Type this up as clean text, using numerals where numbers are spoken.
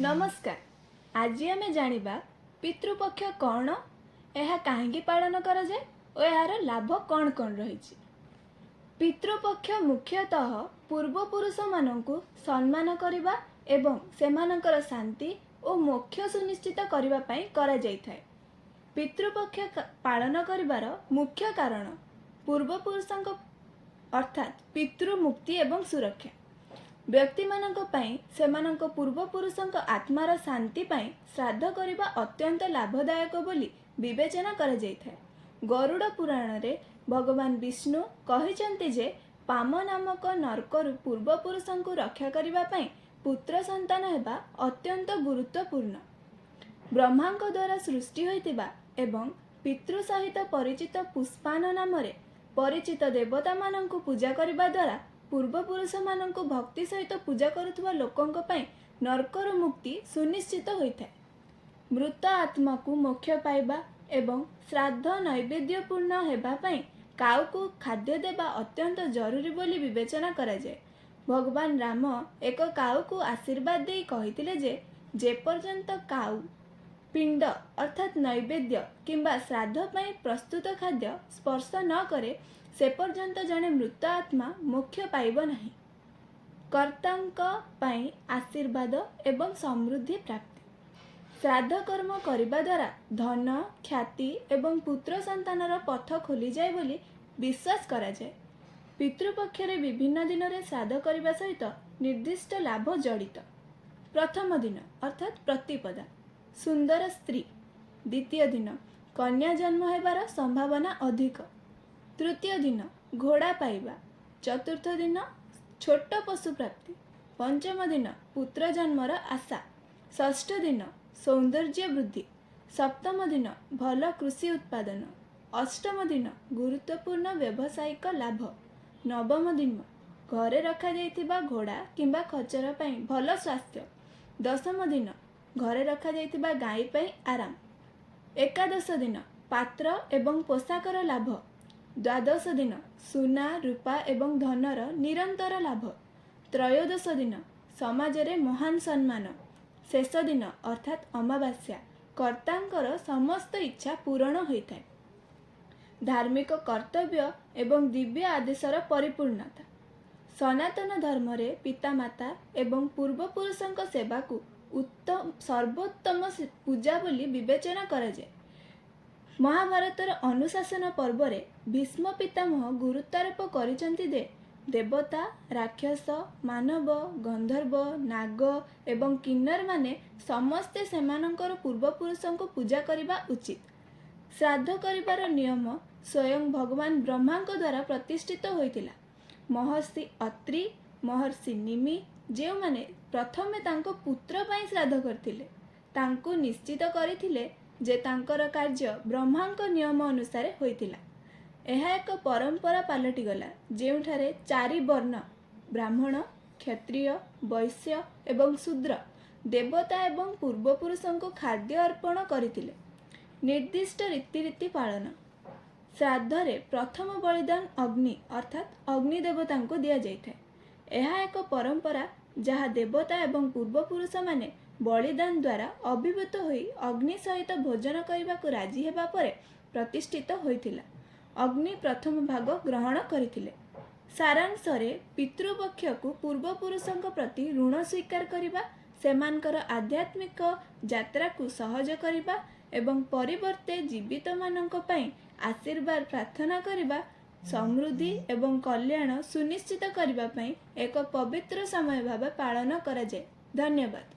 नमस्कार। आज आम जानिबा पितृपक्ष कौन, यह कहीं पालन करा जाए और यार लाभ कौन कौन रही। पितृपक्ष मुख्यतः पूर्वपुरुष माननकु सम्मान करिबा एवं सेमानकर शांति और मोक्ष सुनिश्चित करिबा पई करा जाइथाय। पितृपक्ष पालन करिबार मुख्य कारण पूर्वपुरुषଙ୍କ अर्थात पितृ मुक्ति एवं सुरक्षा। व्यक्ति मानक पई सेमानक पूर्वपुरुषଙ୍କ आत्मार शांति पई श्राद्ध करिबा अत्यंत लाभदायक बोली विवेचना करा जाइथाय। गरुड़ पुराण रे भगवान विष्णु कहिचंती जे पाम नामक नरकरु पूर्वपुरुषଙ୍କୁ रक्षा करिबा पई पुत्र संतान हेबा अत्यंत गुरुत्वपूर्ण। ब्रह्मांक द्वारा सृष्टि होइतिबा एवं पितृ सहित परिचित पुष्पान नामरे परिचित देवता माननकु पूजा करिबा द्वारा पूर्वपुरुष माननकु भक्ति सहित पूजा करुथुवा लोकंक पई नरकर मुक्ति सुनिश्चित होइथाय। मृत आत्मा को मोक्ष पाइबा एवं श्राद्ध नैवेद्यपूर्ण हेबा पई काउ को खाद्य देबा अत्यंत जरूरी बोली विवेचना करा जाए। भगवान राम एक काउ को आशीर्वाद दे कहिथिले जे पर्यंत काउ पिंड अर्थात नैवेद्य किंबा श्राद्ध पई प्रस्तुत खाद्य स्पर्श न करे से पर्यंत जने मृत आत्मा मोक्ष पाइब नहीं। कर्तांक पई आशीर्वाद एवं समृद्धि प्राप्ति। श्राद्ध कर्म करिबा द्वारा धन ख्याति एवं पुत्र संतानर पथ खोली जाए बोली विश्वास करा जाए। पितृपक्ष रे विभिन्न दिन रे श्राद्ध करिबा सहित निर्दिष्ट लाभ जड़ित। प्रथम दिन अर्थात प्रतिपदा सुंदर स्त्री। द्वितीय दिन कन्या जन्म हेबार संभावना अधिक। तृतीय दिन घोड़ा पाइबा। चतुर्थ दिन छोट पशु प्राप्ति। पंचम दिन पुत्र जन्मर आशा। षष्ठ दिन सौंदर्य वृद्धि। सप्तम दिन भल कृषि उत्पादन। अष्टम दिन गुरुत्वपूर्ण व्यावसायिक लाभ। नवम दिन घरे रखा जाइतिबा घोड़ा किंबा खच्चर पई भल स्वास्थ्य। दशम दिन घरे रखा जाइतिबा गाई पई आराम। एकादश दिन पात्र एवं पोशाकर लाभ। द्वादश दिन सुना रूपा एवं धनर निरंतर लाभ। त्रयोदश दिन समाज रे महान सम्मान। शेष दिन अर्थात अमावास्या कर्तांकर समस्त इच्छा पूरण होइथाय। धार्मिक कर्तव्य एवं दिव्य आदेशर परिपूर्णता। सनातन धर्म रे पितामाता एवं पूर्वपुरुषଙ୍କ सेवा को उत्तम सर्वोत्तम पूजा बोली विवेचना करा जाए। महाभारतर अनुशासन पर्व रे भीष्म पितामह गुरुत्वारोप करिसंती दे देवता राक्षस मानव गंधर्व नाग एवं किन्नर माने समस्ते सेमानंकर पूर्वपुरुषଙ୍କୁ पूजा करिबा उचित। श्राद्ध करिबार नियम स्वयं भगवान ब्रह्मांक द्वारा प्रतिष्ठित होइतिला। महर्षि अत्रि महर्षि निमि जे माने प्रथमे तांको पुत्र पई श्राद्ध करथिले तांको निश्चित करिथिले जे तांकर कार्य ब्रह्मांक नियम अनुसार होइतिला। एहा एक परंपरा पालटि गला जेउठारे चारि वर्ण ब्राह्मण क्षत्रिय वैश्य एवं शूद्र देवता एवं पूर्वपुरुषଙ୍କୁ खाद्य अर्पण करथिले। निर्दिष्ट रीतिरीति पालन। श्राद्ध रे प्रथम बलिदान अग्नि अर्थात अग्नि देवतांको दिया जाइथाय। एहा एक परंपरा जहा देवता एवं पूर्वपुरुष माने बलिदान द्वारा अभिभूत होई अग्नि सहित भोजन करने को राजी हेबा परे प्रतिष्ठित होइतिला। अग्नि प्रथम भाग ग्रहण करिथिले। सारांश रे पितृपक्ष को पूर्वपुरुषଙ୍କ प्रति ऋण स्वीकार करिबा सेमानकर आध्यात्मिक यात्रा को सहज करिबा एवं परिवर्ते जीवित मानक पई आशीर्वाद प्रार्थना करिबा समृद्धि एवं कल्याण सुनिश्चित करिबा पई एक पवित्र समय भाव पालन करा जाए। धन्यवाद।